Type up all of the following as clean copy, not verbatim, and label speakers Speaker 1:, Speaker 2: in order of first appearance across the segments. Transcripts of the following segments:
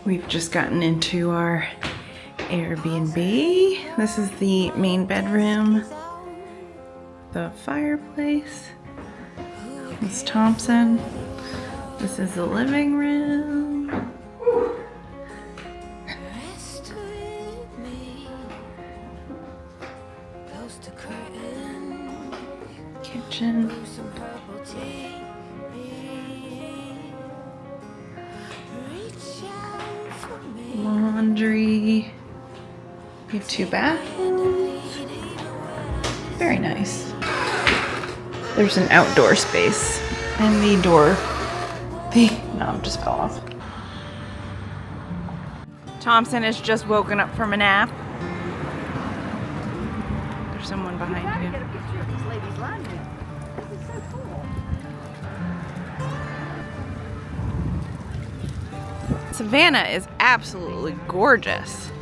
Speaker 1: We've just gotten into our Airbnb. This is the main bedroom, the fireplace. This is Thompson. This is the living room. Kitchen. Laundry. We have 2 bathrooms. Very nice. There's an outdoor space and the door. No, just fell off. Thompson has just woken up from a nap. There's someone behind you.
Speaker 2: Get a picture of these ladies laundry. This is so cool.
Speaker 1: Savannah is absolutely gorgeous.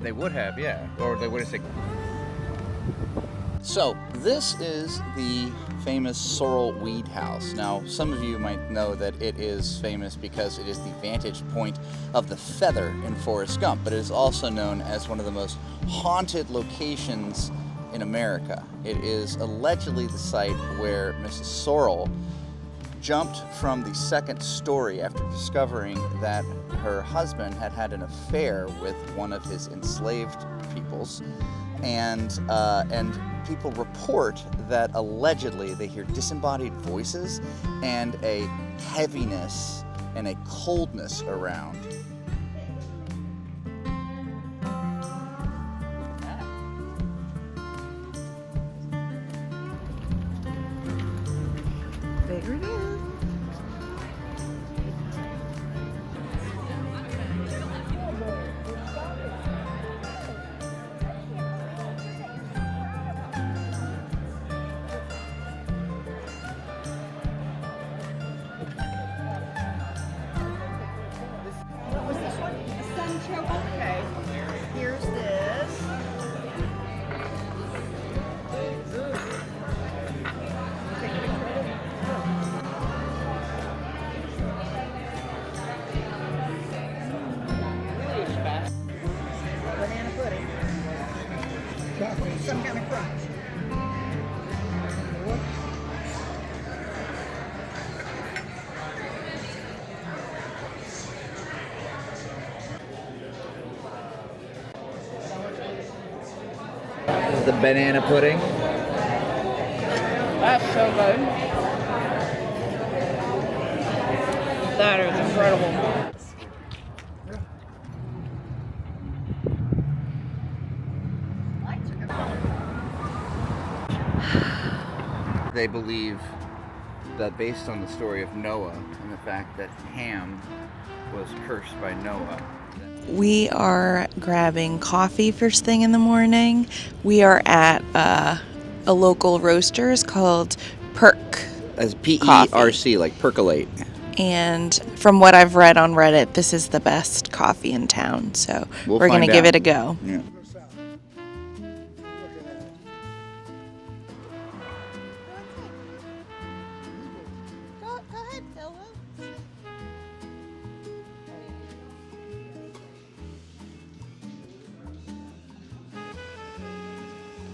Speaker 3: They would have, yeah. Or they would have said. So, this is the famous sorrel-weed house. Now, some of you might know that it is famous because it is the vantage point of the feather in Forrest Gump, but it is also known as one of the most haunted locations in America. It is allegedly the site where Mrs. Sorrel jumped from the 2nd story after discovering that her husband had had an affair with one of his enslaved peoples, and people report that allegedly they hear disembodied voices and a heaviness and a coldness around.
Speaker 1: There it is.
Speaker 2: Okay, here's this. Banana pudding. Some kind of crunch.
Speaker 3: The banana pudding.
Speaker 1: That's so good. That is incredible.
Speaker 3: They believe that based on the story of Noah and the fact that Ham was cursed by Noah.
Speaker 1: We are grabbing coffee first thing in the morning. We are at a local roasters called PERC.
Speaker 3: As PERC, like percolate.
Speaker 1: And from what I've read on Reddit, this is the best coffee in town. So we're going to give it a go.
Speaker 3: Yeah.
Speaker 2: Go ahead, Phil.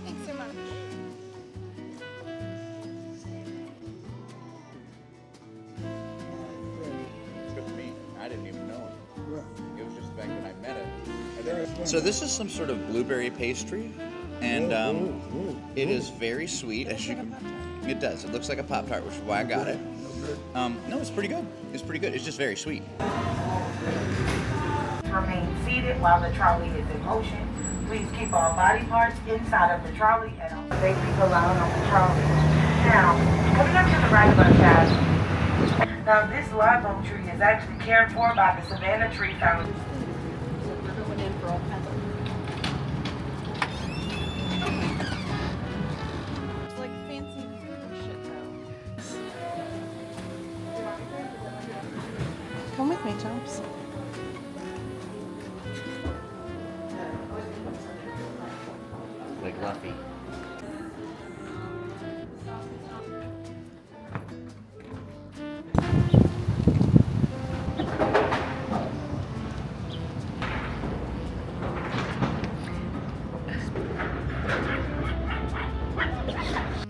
Speaker 2: Thanks so much.
Speaker 3: Good to meet. I didn't even know him. It was just the fact that I met him. So this is some sort of blueberry pastry, and it is very sweet. As you can, it does. It looks like a Pop-Tart, which is why I got it. No, it's pretty good. It's pretty good. It's just very sweet.
Speaker 4: Remain seated while the trolley is in motion. Please keep all body parts inside of the trolley and all safety allowed on the trolley. Now, coming up to the right of us, guys. Now, this live oak tree is actually cared for by the Savannah Tree Foundation.
Speaker 1: It's like fancy shit though. Come with me, Thompson.
Speaker 3: Like Luffy.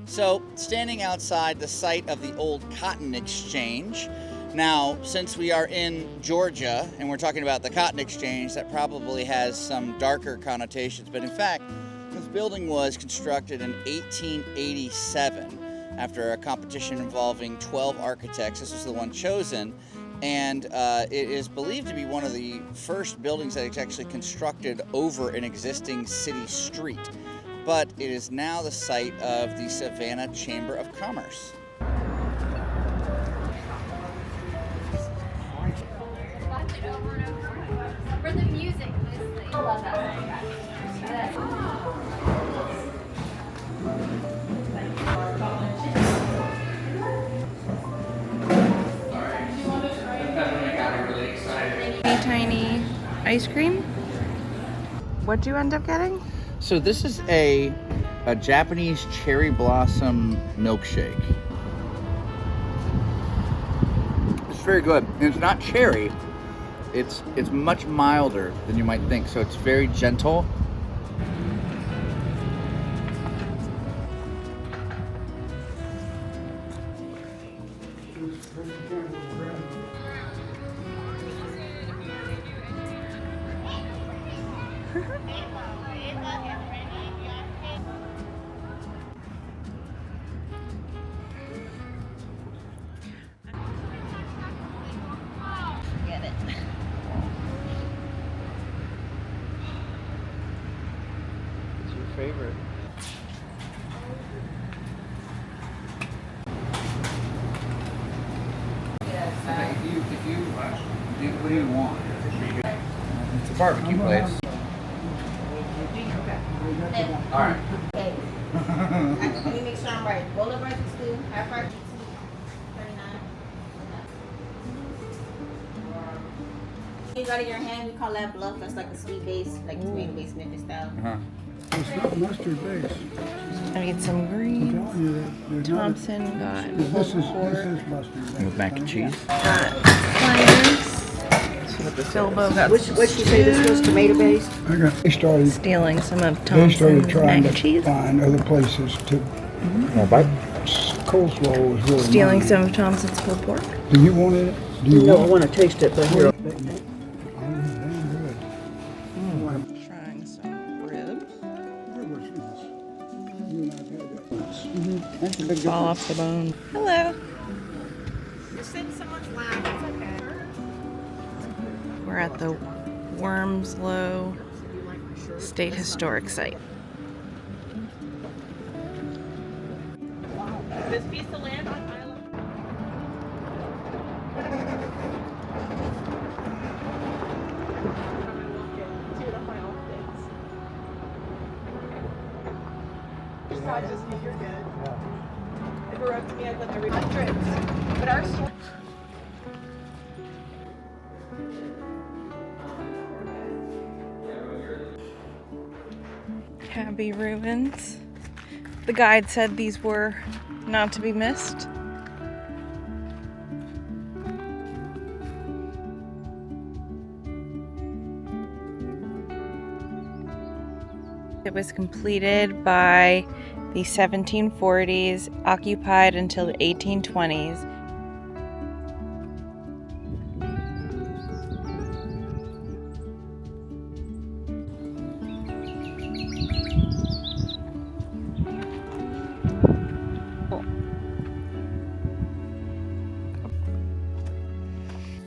Speaker 3: So, standing outside the site of the old cotton exchange. Now, since we are in Georgia and we're talking about the cotton exchange, that probably has some darker connotations. But in fact, this building was constructed in 1887 after a competition involving 12 architects. This was the one chosen. And it is believed to be one of the first buildings that is actually constructed over an existing city street. But it is now the site of the Savannah Chamber of Commerce.
Speaker 5: Watch it over and over. For the music, mostly. I love that.
Speaker 1: Tiny ice cream. What'd you end up getting?
Speaker 3: So this is a Japanese cherry blossom milkshake. It's very good. And it's not cherry. It's much milder than you might think. So it's very gentle.
Speaker 1: Get it.
Speaker 3: It's your favorite. What do you want? It's a barbecue place. All right.
Speaker 2: Hey. Let me make sure I'm right. Bowl of rice is two, half rice is 39. You got it in your hand, we call that bluff. That's like a sweet base, like tomato based Memphis style.
Speaker 6: It's not mustard based.
Speaker 1: I need some
Speaker 6: I'm
Speaker 1: greens.
Speaker 6: telling you that there's not.
Speaker 1: Thompson got
Speaker 6: This is mustard
Speaker 3: With
Speaker 6: based.
Speaker 3: mac and cheese.
Speaker 1: sliders. Bilbo got
Speaker 2: What you say this was, tomato based?
Speaker 6: They started
Speaker 1: stealing some of
Speaker 6: They
Speaker 1: Thompson's
Speaker 6: started
Speaker 1: mac
Speaker 6: trying
Speaker 1: and
Speaker 6: to
Speaker 1: cheese.
Speaker 6: find other places to. Coleslaw was really
Speaker 1: Stealing
Speaker 6: mine.
Speaker 1: some of Thompson's pulled pork.
Speaker 6: Do you want it? Do you
Speaker 2: No, I
Speaker 6: want
Speaker 2: want to taste it, but here.
Speaker 6: it? Damn good.
Speaker 1: Trying some ribs.
Speaker 6: Where was this? You and I've had that once. That's a big
Speaker 1: Fall off the bone. Hello.
Speaker 2: You're sitting someone's lap, it's okay.
Speaker 1: We're at the Wormsloe State Historic Site.
Speaker 2: This piece of land on Island. You're good. If it were up to me, I'd let every hundreds. But our store.
Speaker 1: Abbey ruins. The guide said these were not to be missed. It was completed by the 1740s, occupied until the 1820s.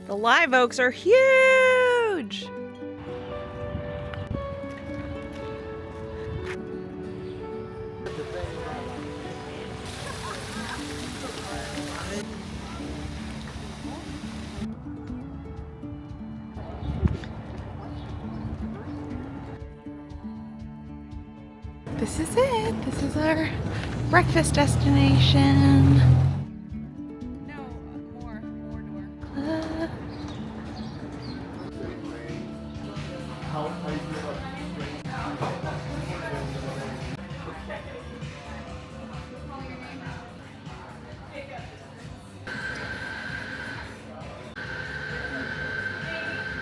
Speaker 1: The live oaks are huge. This is it. This is our breakfast destination. No, more door.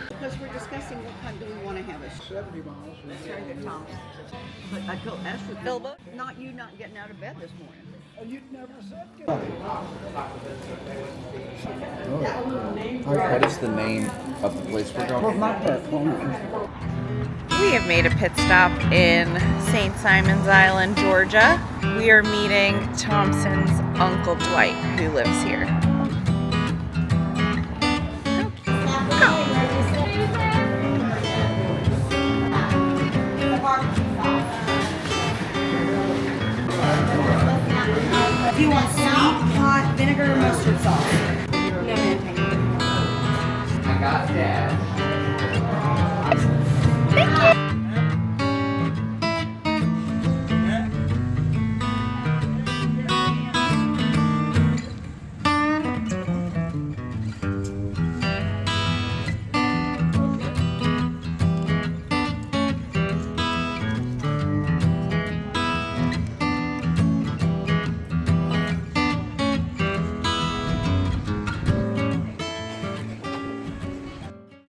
Speaker 7: Because we're discussing what kind do we want to have a
Speaker 6: 70 miles.
Speaker 7: Sorry, the Thompson. But I told Astrid,
Speaker 1: Bilbo?
Speaker 7: not you not getting out of bed this morning.
Speaker 6: You'd never said
Speaker 3: What is the name of the place we're going?
Speaker 7: My PERC,
Speaker 1: We have made a pit stop in St. Simon's Island, Georgia. We are meeting Thompson's Uncle Dwight, who lives here.
Speaker 2: Do you want sweet, hot, vinegar, or mustard sauce? No, thank you.
Speaker 3: I got that.
Speaker 1: Thank you.